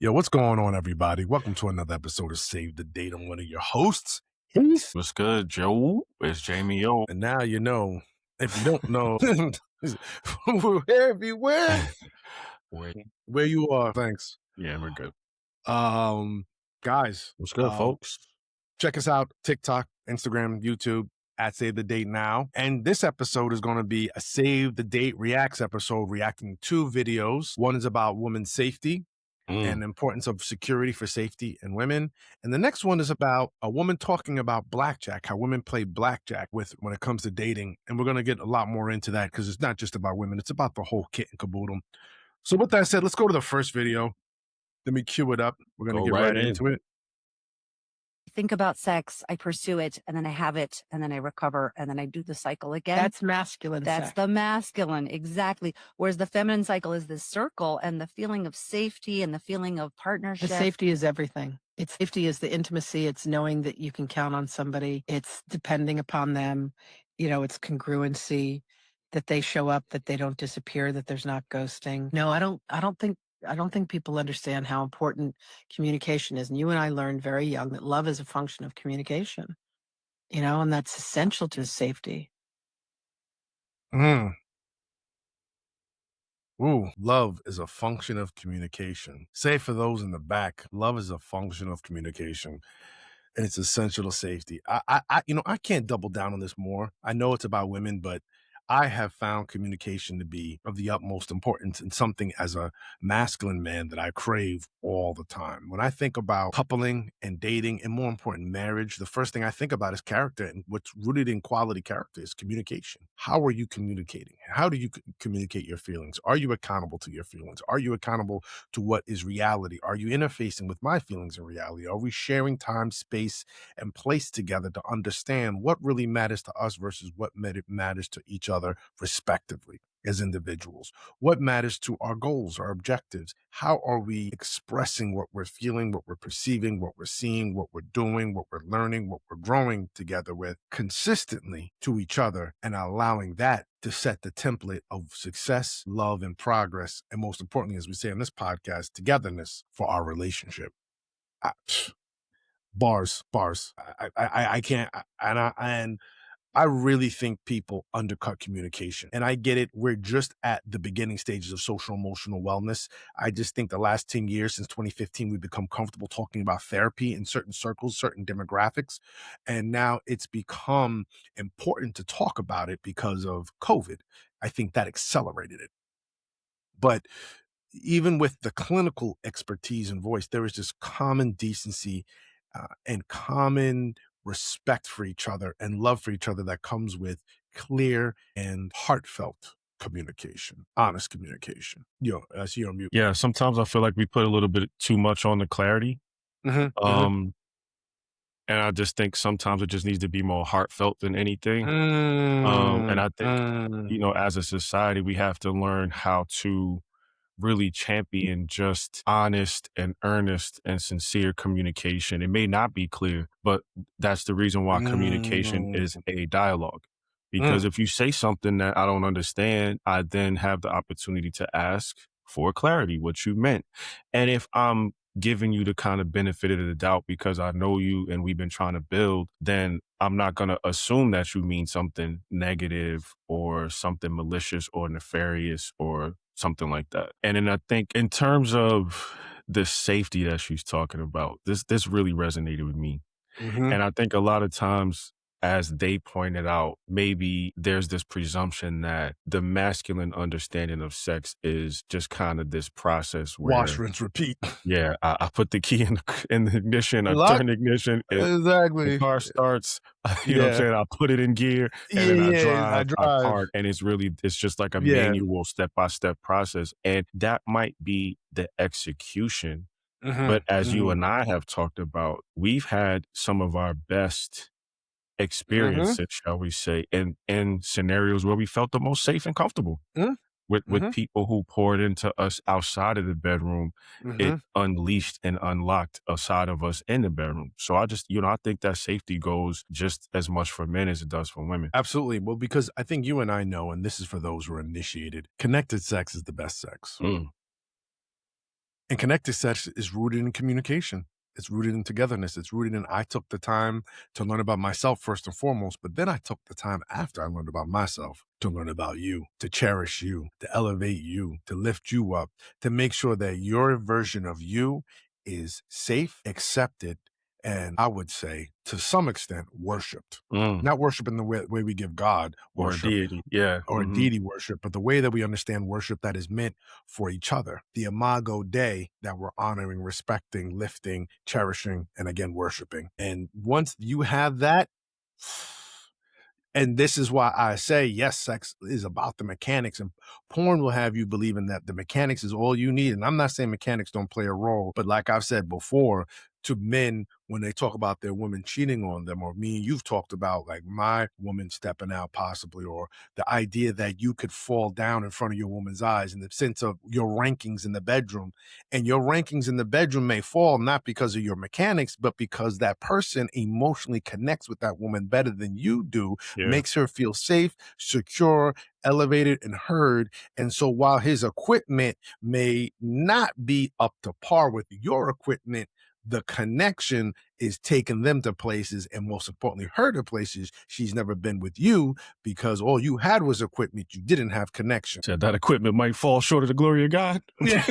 Yo, what's going on, everybody? Welcome to another episode of Save the Date. I'm one of your hosts, Heath. What's good, Joe? It's Jamie O. And now you know, if you don't know, we're everywhere. Wait. Where you are, thanks. Yeah, we're good. Um, guys, What's good, folks? check us out, TikTok, Instagram, YouTube, at Save the Date Now. And this episode is going to be a Save the Date Reacts episode, reacting to two videos. One is about women's safety and the importance of security for safety in women. And the next one is about a woman talking about blackjack, how women play blackjack when it comes to dating. And we're going to get a lot more into that because it's not just about women. It's about the whole kit and caboodle. So with that said, let's go to the first video. Let me cue it up. We're going to Go get right right in. into it. Think about sex, I pursue it, and then I have it, and then I recover, and then I do the cycle again. That's masculine That's sex. the masculine, exactly. Whereas the feminine cycle is this circle and the feeling of safety and the feeling of The partnership. safety is everything. It's safety is the intimacy. It's knowing that you can count on somebody. It's depending upon them. It's congruency, that they show up, that they don't disappear, that there's not ghosting. No, I don't think people understand how important communication is. And you and I learned very young that love is a function of communication, and that's essential to safety. Mm. Ooh, love is a function of communication. Say for those in the back, love is a function of communication. And it's essential to safety. I can't double down on this more. I know it's about women, but I have found communication to be of the utmost importance and something as a masculine man that I crave all the time. When I think about coupling and dating and more important, marriage, the first thing I think about is character, and what's rooted in quality character is communication. How are you communicating? How do you communicate your feelings? Are you accountable to your feelings? Are you accountable to what is reality? Are you interfacing with my feelings and reality? Are we sharing time, space, and place together to understand what really matters to us versus what matters to each other respectively as individuals? What matters to our goals, our objectives? How are we expressing what we're feeling, what we're perceiving, what we're seeing, what we're doing, what we're learning, what we're growing together with consistently to each other, and allowing that to set the template of success, love, and progress. And most importantly, as we say on this podcast, togetherness for our relationship. Bars. I can't. And I really think people undercut communication. And I get it. We're just at the beginning stages of social emotional wellness. I just think the last 10 years, since 2015, we've become comfortable talking about therapy in certain circles, certain demographics. And now it's become important to talk about it because of COVID. I think that accelerated it. But even with the clinical expertise and voice, there is just common decency and common respect for each other and love for each other that comes with clear and heartfelt communication, honest communication. Yo, I see you on mute. Yeah, sometimes I feel like we put a little bit too much on the clarity. And I just think sometimes it just needs to be more heartfelt than anything. And I think, as a society, we have to learn how to really champion just honest and earnest and sincere communication. It may not be clear, but that's the reason why communication is a dialogue. Because if you say something that I don't understand, I then have the opportunity to ask for clarity, what you meant. And if I'm giving you the kind of benefit of the doubt because I know you and we've been trying to build, then I'm not going to assume that you mean something negative or something malicious or nefarious or something like that. And then I think in terms of the safety that she's talking about, this really resonated with me. And I think a lot of times, as they pointed out, maybe there's this presumption that the masculine understanding of sex is just kind of this process where, Wash, rinse, repeat. yeah, I put the key in the ignition, I Lock. turn the ignition, Exactly. the car starts, you know what I'm saying? I put it in gear and then I park, and it's just like a manual step-by-step process. And that might be the execution. But as you and I have talked about, we've had some of our best experiences, shall we say, in scenarios where we felt the most safe and comfortable with people who poured into us outside of the bedroom. It unleashed and unlocked a side of us in the bedroom. So I just, I think that safety goes just as much for men as it does for women. Absolutely. Well, because I think you and I know, and this is for those who are initiated, connected sex is the best sex. And connected sex is rooted in communication. It's rooted in togetherness. It's rooted in I took the time to learn about myself first and foremost, but then I took the time after I learned about myself to learn about you, to cherish you, to elevate you, to lift you up, to make sure that your version of you is safe, accepted, and I would say to some extent worshiped. Mm. Not worship in the way we give God Or a worship, deity. Yeah. or deity worship, but the way that we understand worship that is meant for each other. The imago Dei that we're honoring, respecting, lifting, cherishing, and again, worshiping. And once you have that, and this is why I say, yes, sex is about the mechanics, and porn will have you believing that the mechanics is all you need. And I'm not saying mechanics don't play a role, but like I've said before, to men, when they talk about their women cheating on them, or me and you've talked about like my woman stepping out possibly, or the idea that you could fall down in front of your woman's eyes in the sense of your rankings in the bedroom. And your rankings in the bedroom may fall not because of your mechanics, but because that person emotionally connects with that woman better than you do, Yeah. makes her feel safe, secure, elevated, and heard. And so while his equipment may not be up to par with your equipment, the connection is taking them to places, and most importantly, her to places she's never been with you, because all you had was equipment. You didn't have connection. Said that equipment might fall short of the glory of God. Yeah,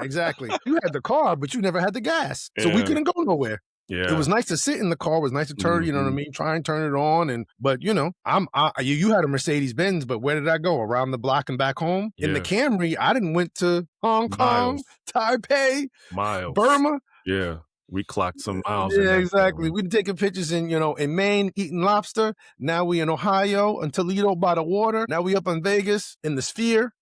exactly. You had the car, but you never had the gas. So we Yeah. couldn't go nowhere. Yeah. It was nice to sit in the car. It was nice to turn, you know what I mean? Try and turn it on. But you had a Mercedes Benz, but where did I go? Around the block and back home? In the Yeah. Camry, I didn't went to Hong Kong, Taipei, Miles. Burma. Yeah. We clocked some miles. Yeah, exactly. We've been taking pictures in Maine, eating lobster. Now we in Ohio, in Toledo by the water. Now we up in Vegas in the Sphere.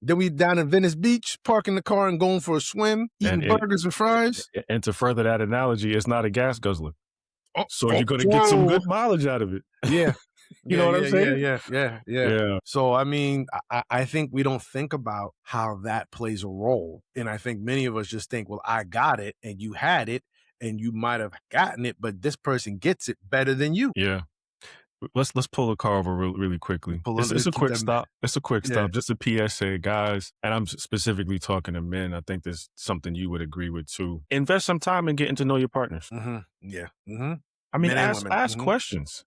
Then we down in Venice Beach, parking the car and going for a swim, eating burgers and fries. And to further that analogy, it's not a gas guzzler. So you're going to whoa. get some good mileage out of it. Yeah. You know what I'm saying? Yeah. So, I mean, I think we don't think about how that plays a role. And I think many of us just think, well, I got it and you had it and you might have gotten it, but this person gets it better than you. Yeah. Let's pull the car over really quickly. It's a quick stop. It's a quick stop. Just a PSA, guys. And I'm specifically talking to men. I think there's something you would agree with too. Invest some time in getting to know your partners. Yeah. I mean, ask questions.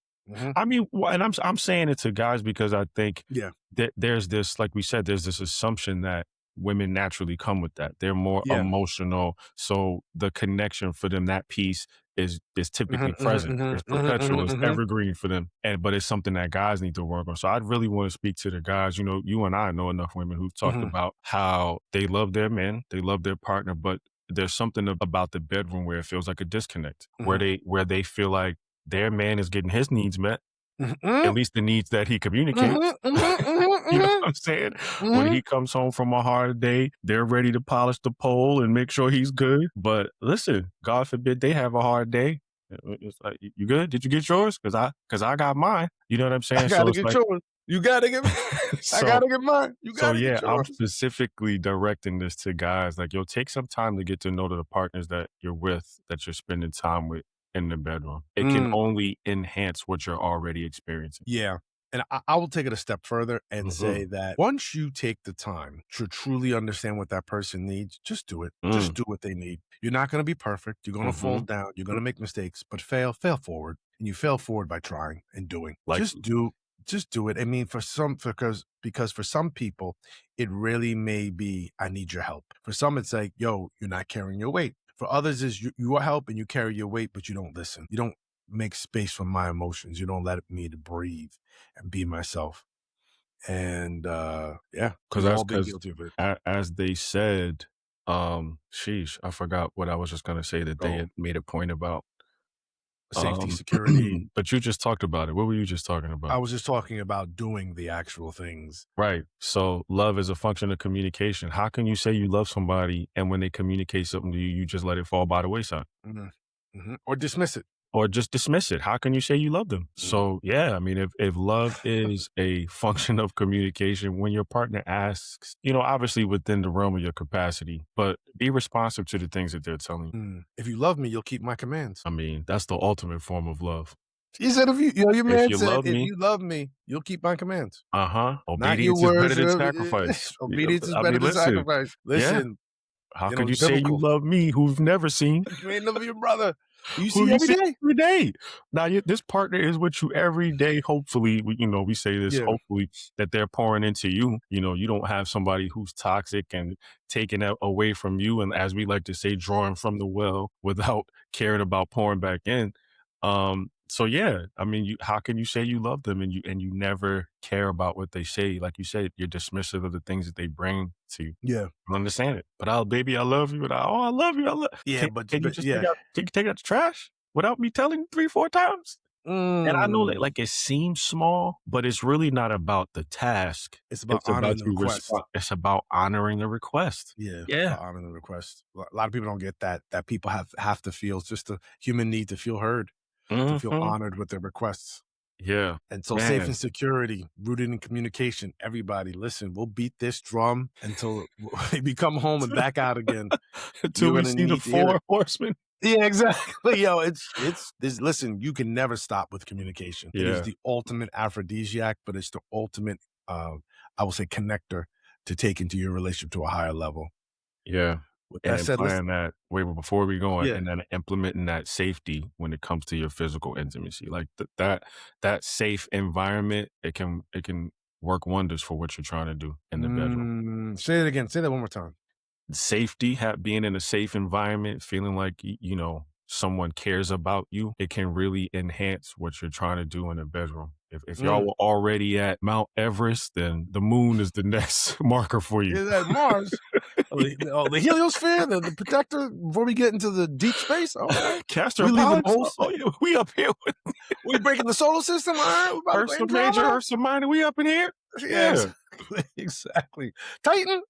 I mean, and I'm saying it to guys because I think that there's this, like we said, there's this assumption that women naturally come with that. They're more emotional. So the connection for them, that piece is typically present. It's perpetual. It's evergreen for them. But it's something that guys need to work on. So I'd really want to speak to the guys. You know, you and I know enough women who've talked about how they love their men, they love their partner, but there's something about the bedroom where it feels like a disconnect, where they feel like their man is getting his needs met, at least the needs that he communicates. You know what I'm saying? When he comes home from a hard day, they're ready to polish the pole and make sure he's good. But listen, God forbid they have a hard day. It's like, you good? Did you get yours? Cause I got mine. You know what I'm saying? I gotta get yours. You gotta get mine. I gotta get mine. You gotta get yours. I'm specifically directing this to guys. Like, take some time to get to know the partners that you're with, that you're spending time with in the bedroom. It can only enhance what you're already experiencing. Yeah. And I will take it a step further and say that once you take the time to truly understand what that person needs, just do it. Just do what they need. You're not going to be perfect. You're going to fall down. You're going to make mistakes, but fail forward. And you fail forward by trying and doing. Just do it. I mean, because for some people, it really may be, I need your help. For some, it's like, yo, you're not carrying your weight. For others, is you are help and you carry your weight, but you don't listen. You don't make space for my emotions. You don't let me to breathe and be myself. And because I've all been guilty of it. As they said, sheesh, I forgot what I was just gonna say that they had made a point about. Safety, security. But you just talked about it. What were you just talking about? I was just talking about doing the actual things. Right. So love is a function of communication. How can you say you love somebody and when they communicate something to you, you just let it fall by the wayside? Or dismiss it. Or just dismiss it. How can you say you love them? So yeah, I mean, if love is a function of communication, when your partner asks, obviously within the realm of your capacity, but be responsive to the things that they're telling you. If you love me, you'll keep my commands. I mean, that's the ultimate form of love. He said, your man said, if you love me, you'll keep my commands. Obedience is better than sacrifice. Obedience is better than sacrifice. Listen, How You know, could it's you say you biblical. love me who've never seen? You ain't never your brother who you Who see you every see day. every day. Now, this partner is with you every day. Hopefully, we say this, Yeah. hopefully, that they're pouring into you. You don't have somebody who's toxic and taking that away from you. And as we like to say, drawing from the well without caring about pouring back in. So yeah, I mean, how can you say you love them and you never care about what they say? Like you said, you're dismissive of the things that they bring to you. Yeah. I understand it. But baby, I love you. And I love you. Yeah, Can you but just yeah. take out the trash without me telling 3, 4 times? And I know that Mm. like it seems small, but it's really not about the task. It's about It's about honoring the you request. respond. It's about honoring the request. Yeah, it's Yeah. about honoring the request. A lot of people don't get that people have to feel. It's just a human need to feel heard, to feel Mhm. honored with their requests. Yeah. And so safe Man, and security, rooted in communication. Everybody, listen, we'll beat this drum until we come home and back out again. until You're we gonna see the need to hear 4 it. horsemen. Yeah, exactly. Yo, it's this. Listen, you can never stop with communication. It is Yeah. the ultimate aphrodisiac, but it's the ultimate, I will say, connector to take into your relationship to a higher level. Yeah. With And that said, let's implying that wait, but before we go on, yeah. and then implementing that safety when it comes to your physical intimacy. Like that safe environment, it can work wonders for what you're trying to do in the bedroom. Say it again. Say that one more time. Safety, being in a safe environment, feeling like someone cares about you, it can really enhance what you're trying to do in the bedroom. If y'all Mm. were already at Mount Everest, then the moon is the next marker for you. Is that Mars? The heliosphere, the protector before we get into the deep space? Okay. Castor We leaving Polyps. holes. Oh yeah, we up here with We breaking the solar system. All right. We about to go Ursa Major, Andromeda. Ursa Minor. We up in here. Yeah, Yeah, exactly. Exactly. Titan.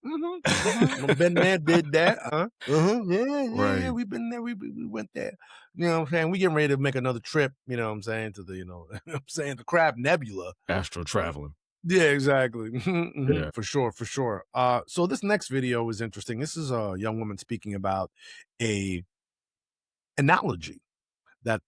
Ben Man did that. Yeah. right. We've been there. We went there. You know what I'm saying? We getting ready to make another trip, you know what I'm saying, to the, I'm saying, the Crab Nebula. Astro traveling. Yeah, exactly. Yeah. For sure, for sure. So this next video is interesting. This is a young woman speaking about a analogy that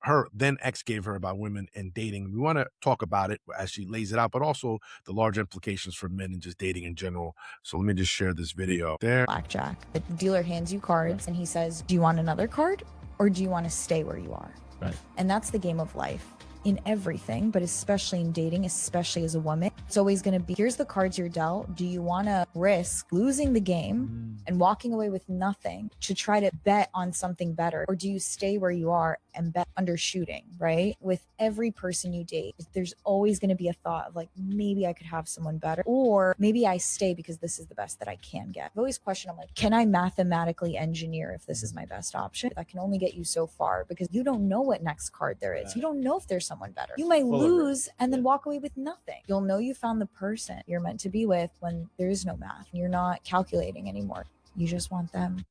her then ex gave her about women and dating. We want to talk about it as she lays it out, but also the large implications for men and just dating in general. So let me just share this video there. Blackjack. The dealer hands you cards and he says, do you want another card or do you want to stay where you are? Right. And that's the game of life in everything, but especially in dating, especially as a woman. It's always going to be, here's the cards you're dealt. Do you want to risk losing the game and walking away with nothing to try to bet on something better? Or do you stay where you are and bet undershooting, right? With every person you date, there's always going to be a thought of like, maybe I could have someone better, or maybe I stay because this is the best that I can get. I've always questioned, I'm like, can I mathematically engineer if this is my best option? That can only get you so far because you don't know what next card there is. You don't know if there's someone better. You might lose and then walk away with nothing. You'll know you found the person you're meant to be with when there is no math. You're not calculating anymore. You just want them.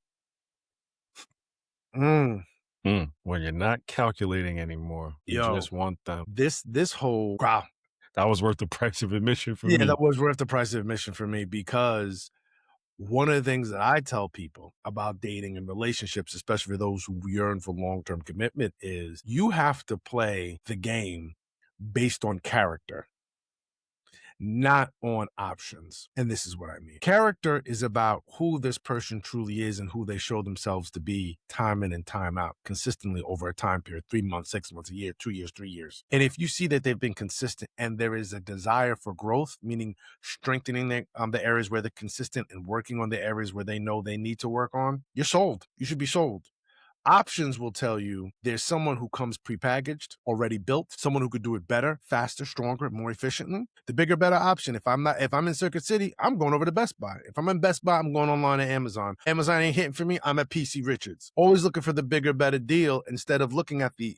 When you're not calculating anymore, you just want them. This whole wow. That was worth the price of admission for Yeah, me. that was worth the price of admission for me, because one of the things that I tell people about dating and relationships, especially for those who yearn for long-term commitment, is you have to play the game based on character, not on options. And this is what I mean. Character is about who this person truly is and who they show themselves to be time in and time out, consistently over a time period, 3 months, 6 months, a year, 2 years, 3 years. And if you see that they've been consistent and there is a desire for growth, meaning strengthening the areas where they're consistent and working on the areas where they know they need to work on, you're sold. You should be sold. Options will tell you there's someone who comes prepackaged, already built, someone who could do it better, faster, stronger, more efficiently. The bigger, better option. If I'm in Circuit City, I'm going over to Best Buy. If I'm in Best Buy, I'm going online to Amazon. Amazon ain't hitting for me, I'm at PC Richards. Always looking for the bigger, better deal instead of looking at the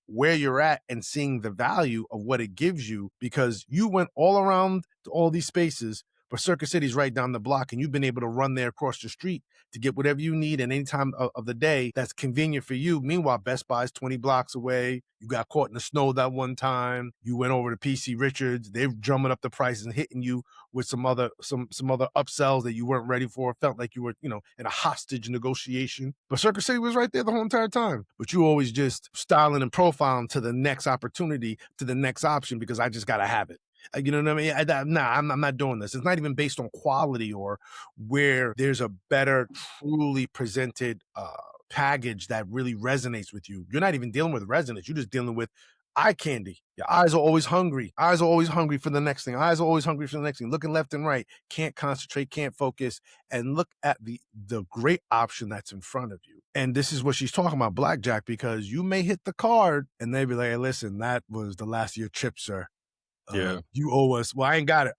where you're at and seeing the value of what it gives you, because you went all around to all these spaces, but Circuit City's right down the block and you've been able to run there across the street to get whatever you need at any time of the day that's convenient for you. Meanwhile, Best Buy's 20 blocks away. You got caught in the snow that one time. You went over to PC Richards. They're drumming up the prices and hitting you with some other upsells that you weren't ready for. It felt like you were, in a hostage negotiation. But Circuit City was right there the whole entire time. But you always just styling and profiling to the next opportunity, to the next option, because I just got to have it. You know what I mean? Nah, I'm not doing this. It's not even based on quality or where there's a better, truly presented package that really resonates with you. You're not even dealing with resonance. You're just dealing with eye candy. Your eyes are always hungry. Eyes are always hungry for the next thing. Eyes are always hungry for the next thing. Looking left and right, can't concentrate, can't focus, and look at the great option that's in front of you. And this is what she's talking about, blackjack, because you may hit the card and they be like, hey, listen, that was the last of your chips, sir. Yeah. You owe us. Well, I ain't got it.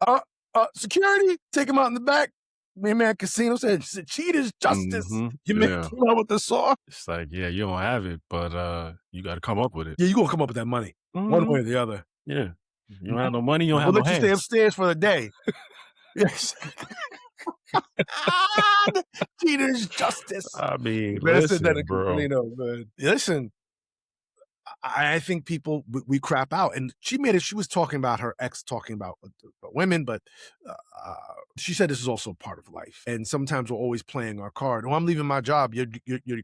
Security, take him out in the back. Man, casino said cheaters justice. You may Yeah. come out with the saw. It's like, yeah, you don't have it, but you got to come up with it. Yeah, you gonna come up with that money one way or the other. Yeah. You don't have no money, you don't We'll have no let you stay hands. upstairs for the day. Yes. Cheaters justice. I mean, Man, I said that listen, in bro. casino, man. Listen, I think people we crap out, and she made it. She was talking about her ex, talking about women, but she said this is also part of life, and sometimes we're always playing our card. Oh, I'm leaving my job. Your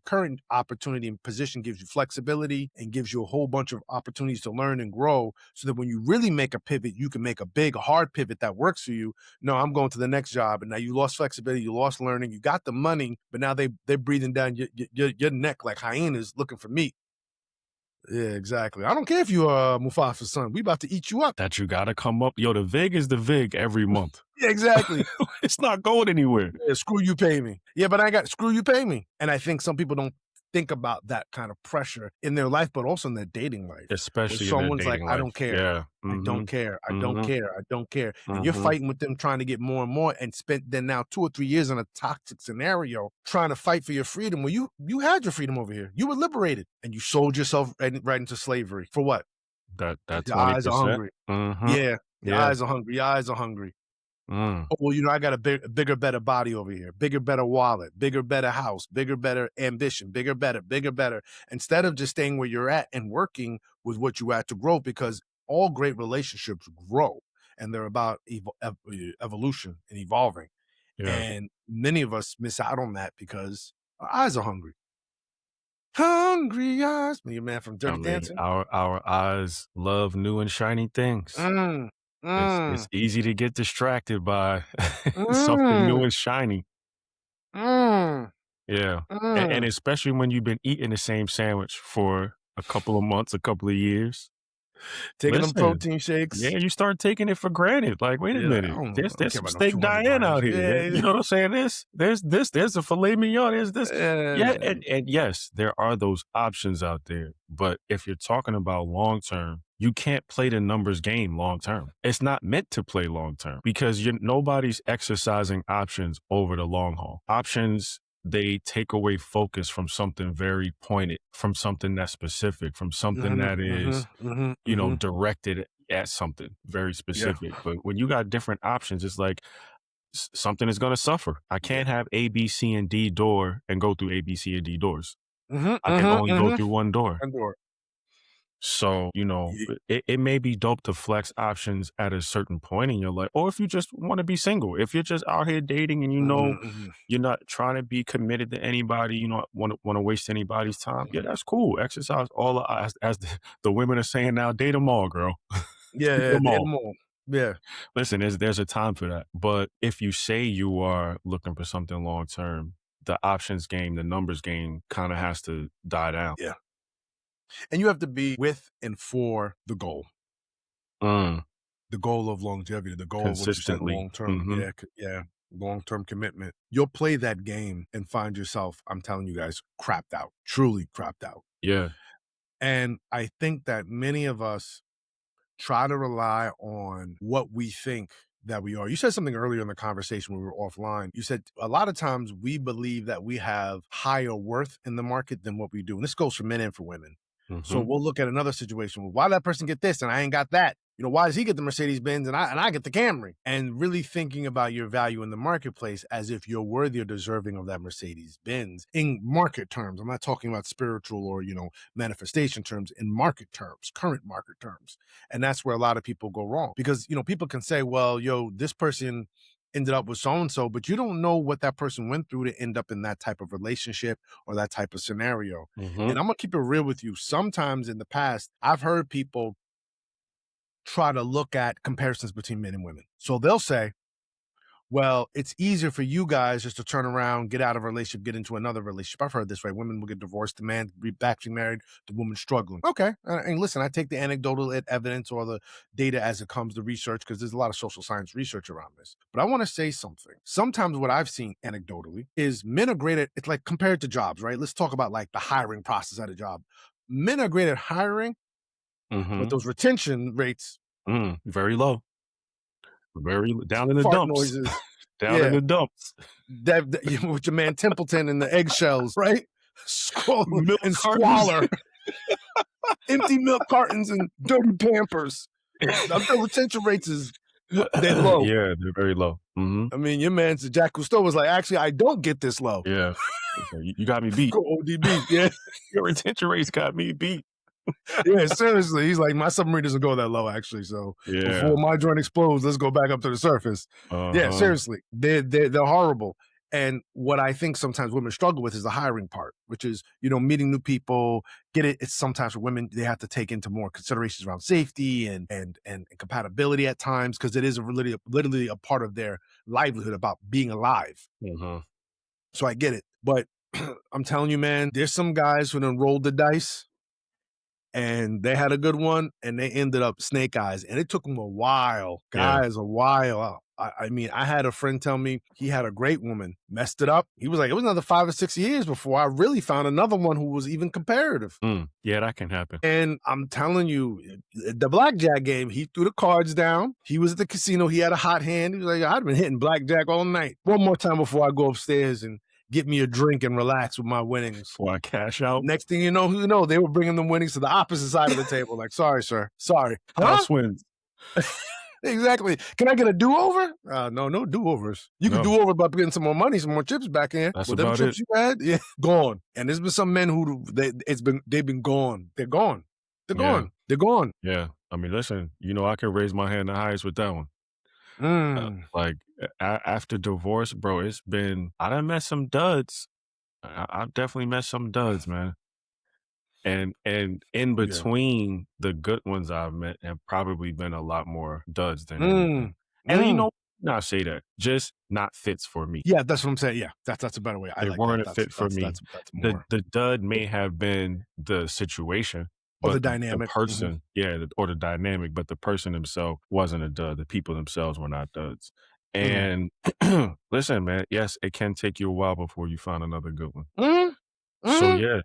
current opportunity and position gives you flexibility and gives you a whole bunch of opportunities to learn and grow, so that when you really make a pivot, you can make a big, hard pivot that works for you. No, I'm going to the next job, and now you lost flexibility, you lost learning, you got the money, but now they're breathing down your neck like hyenas looking for meat. Yeah, exactly. I don't care if you are Mufasa's son. We about to eat you up. That you got to come up. Yo, the VIG is the VIG every month. Yeah, exactly. It's not going anywhere. Yeah, screw you, pay me. Yeah, but I got screw you, pay me. And I think some people don't think about that kind of pressure in their life, but also in their dating life. Especially Where in someone's their like, dating I life. don't care. Yeah. I don't care. I don't care. I don't care. And you're Mhm. fighting with them trying to get more and more and spent then now 2 or 3 years in a toxic scenario trying to fight for your freedom. Well, you had your freedom over here. You were liberated and you sold yourself right into slavery. For what? That Your eyes are 20%. hungry. Mhm. Yeah. Your Yeah. eyes are hungry. Your eyes are hungry. Mm. Oh, well, I got a bigger, better body over here, bigger, better wallet, bigger, better house, bigger, better ambition, bigger, better. Instead of just staying where you're at and working with what you at to grow, because all great relationships grow and they're about evolution and evolving. Yeah. And many of us miss out on that because our eyes are hungry. Hungry eyes. Your man from I Dirty mean, Dancing. our eyes love new and shiny things. It's easy to get distracted by something new and shiny. Yeah. And especially when you've been eating the same sandwich for a couple of months, a couple of years. Taking them Listen, protein shakes. yeah, you start taking it for granted. Like, wait a Yeah, like, minute, I there's don't care some about no steak 200 Diane grams. out here. You know what I'm saying? There's a filet mignon. There's this. Yeah, Yeah. and yes, there are those options out there. But if you're talking about long term, you can't play the numbers game long term. It's not meant to play long term because nobody's exercising options over the long haul. Options, they take away focus from something very pointed, from something that's specific, from something that is, directed at something very specific. But when you got different options, it's like something is going to suffer. I can't have A, B, C, and D door and go through A, B, C, and D doors. I can only go through one door. So, it may be dope to flex options at a certain point in your life, or if you just want to be single, if you're just out here dating and you're not trying to be committed to anybody, you don't want to waste anybody's time. Yeah, that's cool. Exercise as the women are saying now, date them all, girl. Yeah, Date 'em date all. 'em all. Yeah. Listen, there's a time for that. But if you say you are looking for something long term, the options game, the numbers game kind of has to die down. Yeah. And you have to be with and for the goal. The goal of longevity, the goal of what you said Consistently. long term. Yeah. Long-term commitment. You'll play that game and find yourself, I'm telling you guys, crapped out, truly crapped out. Yeah. And I think that many of us try to rely on what we think that we are. You said something earlier in the conversation when we were offline. You said a lot of times we believe that we have higher worth in the market than what we do. And this goes for men and for women. So we'll look at another situation. Well, why did that person get this and I ain't got that? Why does he get the Mercedes Benz and I get the Camry? And really thinking about your value in the marketplace as if you're worthy or deserving of that Mercedes Benz in market terms. I'm not talking about spiritual or, manifestation terms, in market terms, current market terms. And that's where a lot of people go wrong because, people can say, well, this person ended up with so-and-so, but you don't know what that person went through to end up in that type of relationship or that type of scenario. And I'm gonna keep it real with you. Sometimes in the past, I've heard people try to look at comparisons between men and women. So they'll say, well, it's easier for you guys just to turn around, get out of a relationship, get into another relationship. I've heard this, right? Women will get divorced, the man be back to married, the woman struggling. Okay. And listen, I take the anecdotal evidence or the data as it comes to research because there's a lot of social science research around this. But I want to say something. Sometimes what I've seen anecdotally is men are great at, it's like compared to jobs, right? Let's talk about like the hiring process at a job. Men are great at hiring, but those retention rates, very low. Very down in the fart dumps. noises. Down in the dumps. With your man Templeton and the eggshells, right? Scroll Milk and cartons. squalor. Empty milk cartons and dirty Pampers. The retention rates is they're low. Yeah, they're very low. I mean, your man Jack Cousteau was like, actually, I don't get this low. Yeah. You got me beat. Go ODB. Yeah. Your retention rates got me beat. Yeah, seriously. He's like, my submarine doesn't go that low, actually. So before my joint explodes, let's go back up to the surface. Yeah, seriously. They're horrible. And what I think sometimes women struggle with is the hiring part, which is, meeting new people. It's sometimes for women, they have to take into more considerations around safety and compatibility at times, because it is literally a part of their livelihood about being alive. So I get it. But I'm telling you, man, there's some guys who done rolled the dice and they had a good one and they ended up snake eyes. And it took them a while, guys, a while. I mean, I had a friend tell me he had a great woman, messed it up. He was like, it was another 5 or 6 years before I really found another one who was even comparative. Yeah, that can happen. And I'm telling you, the blackjack game, he threw the cards down. He was at the casino. He had a hot hand. He was like, I've been hitting blackjack all night. One more time before I go upstairs and get me a drink and relax with my winnings. Before I cash out. Next thing you know, they were bringing the winnings to the opposite side of the table. Like, sorry, sir. Sorry. House wins. Exactly. Can I get a do-over? No do-overs. You can do-over by getting some more money, some more chips back in. That's Whatever about chips it. you had, gone. And there's been some men who they've been gone. They're gone. They're gone. They're gone. Yeah. I mean, listen, I can raise my hand the highest with that one. After divorce, bro, I done met some duds. I've definitely met some duds, man. And in between the good ones I've met have probably been a lot more duds than anything. And not say that, just not fits for me. Yeah, that's what I'm saying. Yeah, that's a better way. They weren't a fit for me. That's more. The dud may have been the situation. Or the dynamic. The person, or the dynamic, but the person himself wasn't a dud. The people themselves were not duds. And listen, man, yes, it can take you a while before you find another good one. So yeah,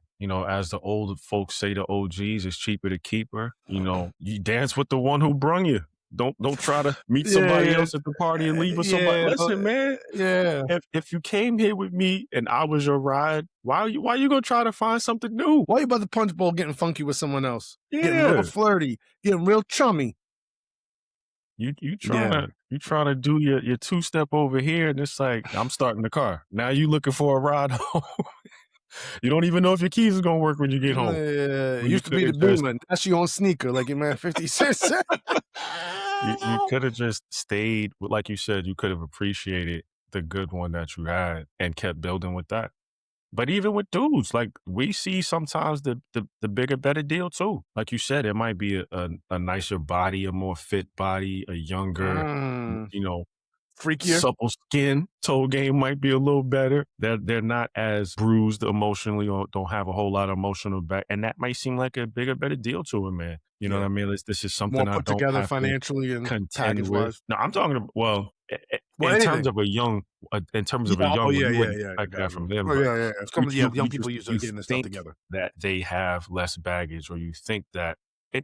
as the old folks say to OGs, it's cheaper to keep her. You dance with the one who brung you. Don't try to meet somebody else at the party and leave with somebody. Listen, man. Yeah. If you came here with me and I was your ride, why are you gonna try to find something new? Why are you about the punch bowl getting funky with someone else? Yeah. Getting real flirty, getting real chummy. You trying to do your two-step over here, and it's like, I'm starting the car. Now you looking for a ride home. You don't even know if your keys are gonna work when you get home. Yeah, it used to be the Beamer. That's your own sneaker, like your man 50 Cent said. You could have just stayed, like you said, you could have appreciated the good one that you had and kept building with that. But even with dudes, like we see sometimes the bigger, better deal too. Like you said, it might be a nicer body, a more fit body, a younger, freakier, supple skin. Toe game might be a little better. They're not as bruised emotionally or don't have a whole lot of emotional back, and that might seem like a bigger, better deal to a man. You know what I mean? This is something more I put don't together have financially to and contend with. package-wise. No, I'm talking about anything. terms of a young, one, you wouldn't expect that from them. It's coming. Young people usually getting this stuff together. That they have less baggage, or you think that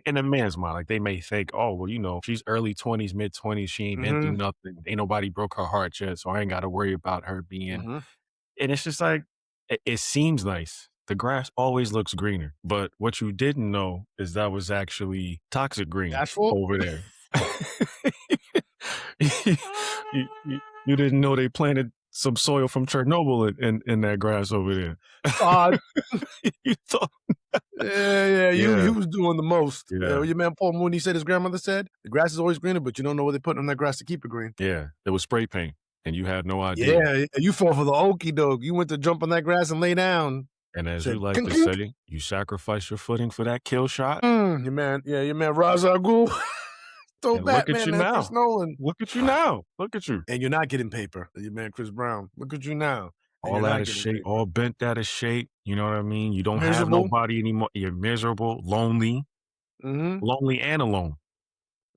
in a man's mind, like they may think, oh, well, she's early 20s, mid 20s, she ain't been through nothing. Ain't nobody broke her heart yet, so I ain't got to worry about her being. And it's just like it seems nice. The grass always looks greener, but what you didn't know is that was actually toxic green over there. You didn't know they planted some soil from Chernobyl in that grass over there. You thought, you was doing the most. Yeah. Your man Paul Mooney said his grandmother said, the grass is always greener, but you don't know what they put on that grass to keep it green. Yeah, it was spray paint, and you had no idea. Yeah, you fell for the okie doke. You went to jump on that grass and lay down. And as you like to say, you sacrifice your footing for that kill shot. Your man Ra's al Ghul told And look at Batman, you man, Chris now. Nolan. Look at you now. Look at you. And you're not getting paper. Your man Chris Brown. Look at you now. And you're All out not of getting shape, paper. all bent out of shape. You know what I mean? You don't have Miserable. nobody anymore. You're miserable, lonely, lonely and alone.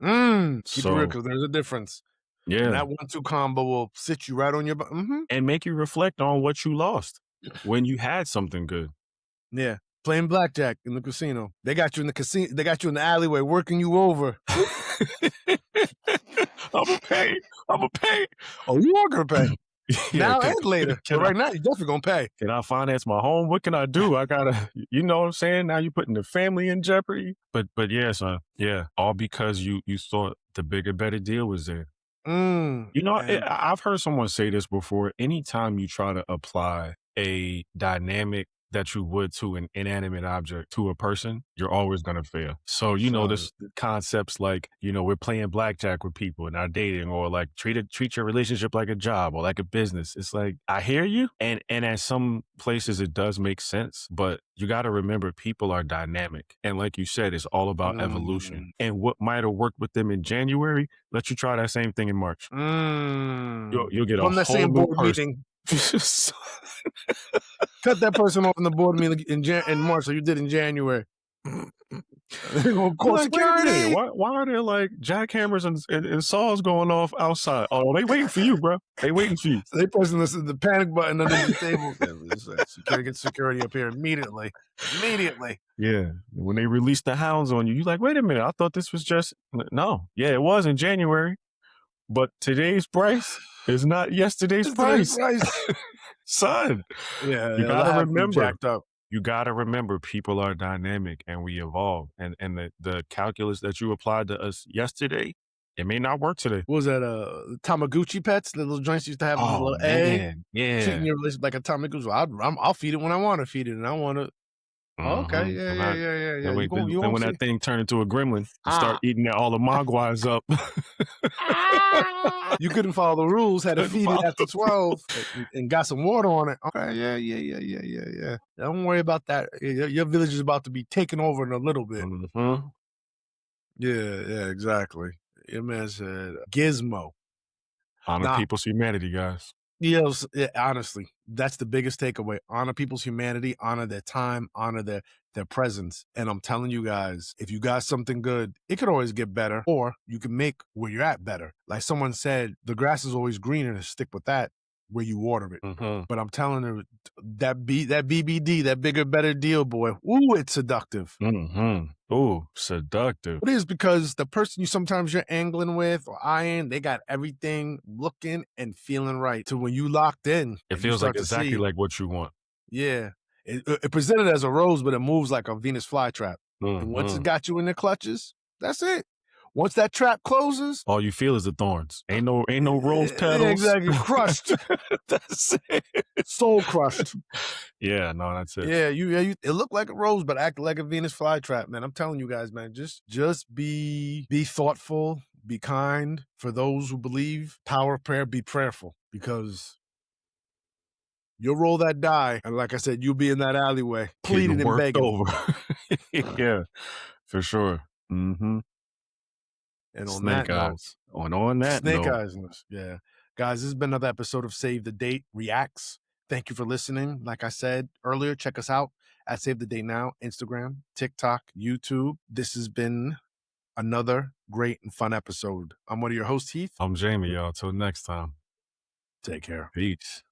Keep it real, So, because there's a difference. And yeah. that 1-2 combo will sit you right on your butt. And make you reflect on what you lost when you had something good. Yeah. Playing blackjack in the casino. They got you in the casino. They got you in the alleyway working you over. I'ma pay. Oh, you are gonna pay. Yeah, Now and later. But right now, you're definitely gonna pay. Can I finance my home? What can I do? I gotta, you know what I'm saying? Now you're putting the family in jeopardy. But yeah, son. Yeah. All because you thought the bigger, better deal was there. You know, I've heard someone say this before. Anytime you try to apply a dynamic that you would to an inanimate object to a person, you're always going to fail. So, you know, this concepts like, you know, we're playing blackjack with people and our dating, or like treat your relationship like a job or like a business. It's like, I hear you. And at some places it does make sense, but you got to remember people are dynamic. And like you said, it's all about evolution. And what might have worked with them in January, let you try that same thing in March. You'll get a From that whole same new board person. meeting. Cut that person off in the board meeting in March, like you did in January. They're gonna call Like, wait a minute, security. why are there like jackhammers and saws going off outside? Oh, they waiting for you, bro. They waiting for you. So they pressing the panic button underneath the table. Security, get security up here immediately. Yeah. When they release the hounds on you, you're like, wait a minute, I thought this was just no. Yeah, it was in January, but today's price is not yesterday's price. Son. Yeah, You gotta remember. jacked up. You gotta remember people are dynamic and we evolve. And the calculus that you applied to us yesterday, it may not work today. What was that? Tamagotchi pets, the little joints used to have the little egg. Yeah. Treating your relationship like a Tamagotchi. I'll feed it when I want to feed it, and I want to. Okay, yeah. And when that thing turned into a gremlin and start eating all the mogwais up. You couldn't follow the rules, had to feed it after 12 and got some water on it. Okay, yeah. Don't worry about that. Your village is about to be taken over in a little bit. Yeah, exactly. Your man said Gizmo. Honor people's humanity, guys. Yeah, honestly, that's the biggest takeaway. Honor people's humanity, honor their time, honor their presence. And I'm telling you guys, if you got something good, it could always get better, or you can make where you're at better. Like someone said, the grass is always greener, stick with that where you water it. But I'm telling her that BBD, that bigger, better deal, boy. Ooh, it's seductive. Ooh, seductive. It is, because the person you're angling with or eyeing, they got everything looking and feeling right. To when you locked in, it feels like exactly like what you want. Yeah. It presented as a rose, but it moves like a Venus flytrap. And once it got you in the clutches, that's it. Once that trap closes, all you feel is the thorns. Ain't no rose petals. Yeah, exactly. Crushed. That's it. Soul crushed. Yeah, no, that's it. Yeah, it looked like a rose, but acted like a Venus flytrap, man. I'm telling you guys, man, just be thoughtful, be kind. For those who believe, power of prayer, be prayerful, because you'll roll that die, and like I said, you'll be in that alleyway pleading and begging. Over. Yeah, for sure. And on Snake that eyes. note, on that Snake note. eyes. Yeah. Guys, this has been another episode of Save the Date Reacts. Thank you for listening. Like I said earlier, check us out at Save the Date Now, Instagram, TikTok, YouTube. This has been another great and fun episode. I'm one of your hosts, Heath. I'm Jamie, y'all. Till next time. Take care. Peace.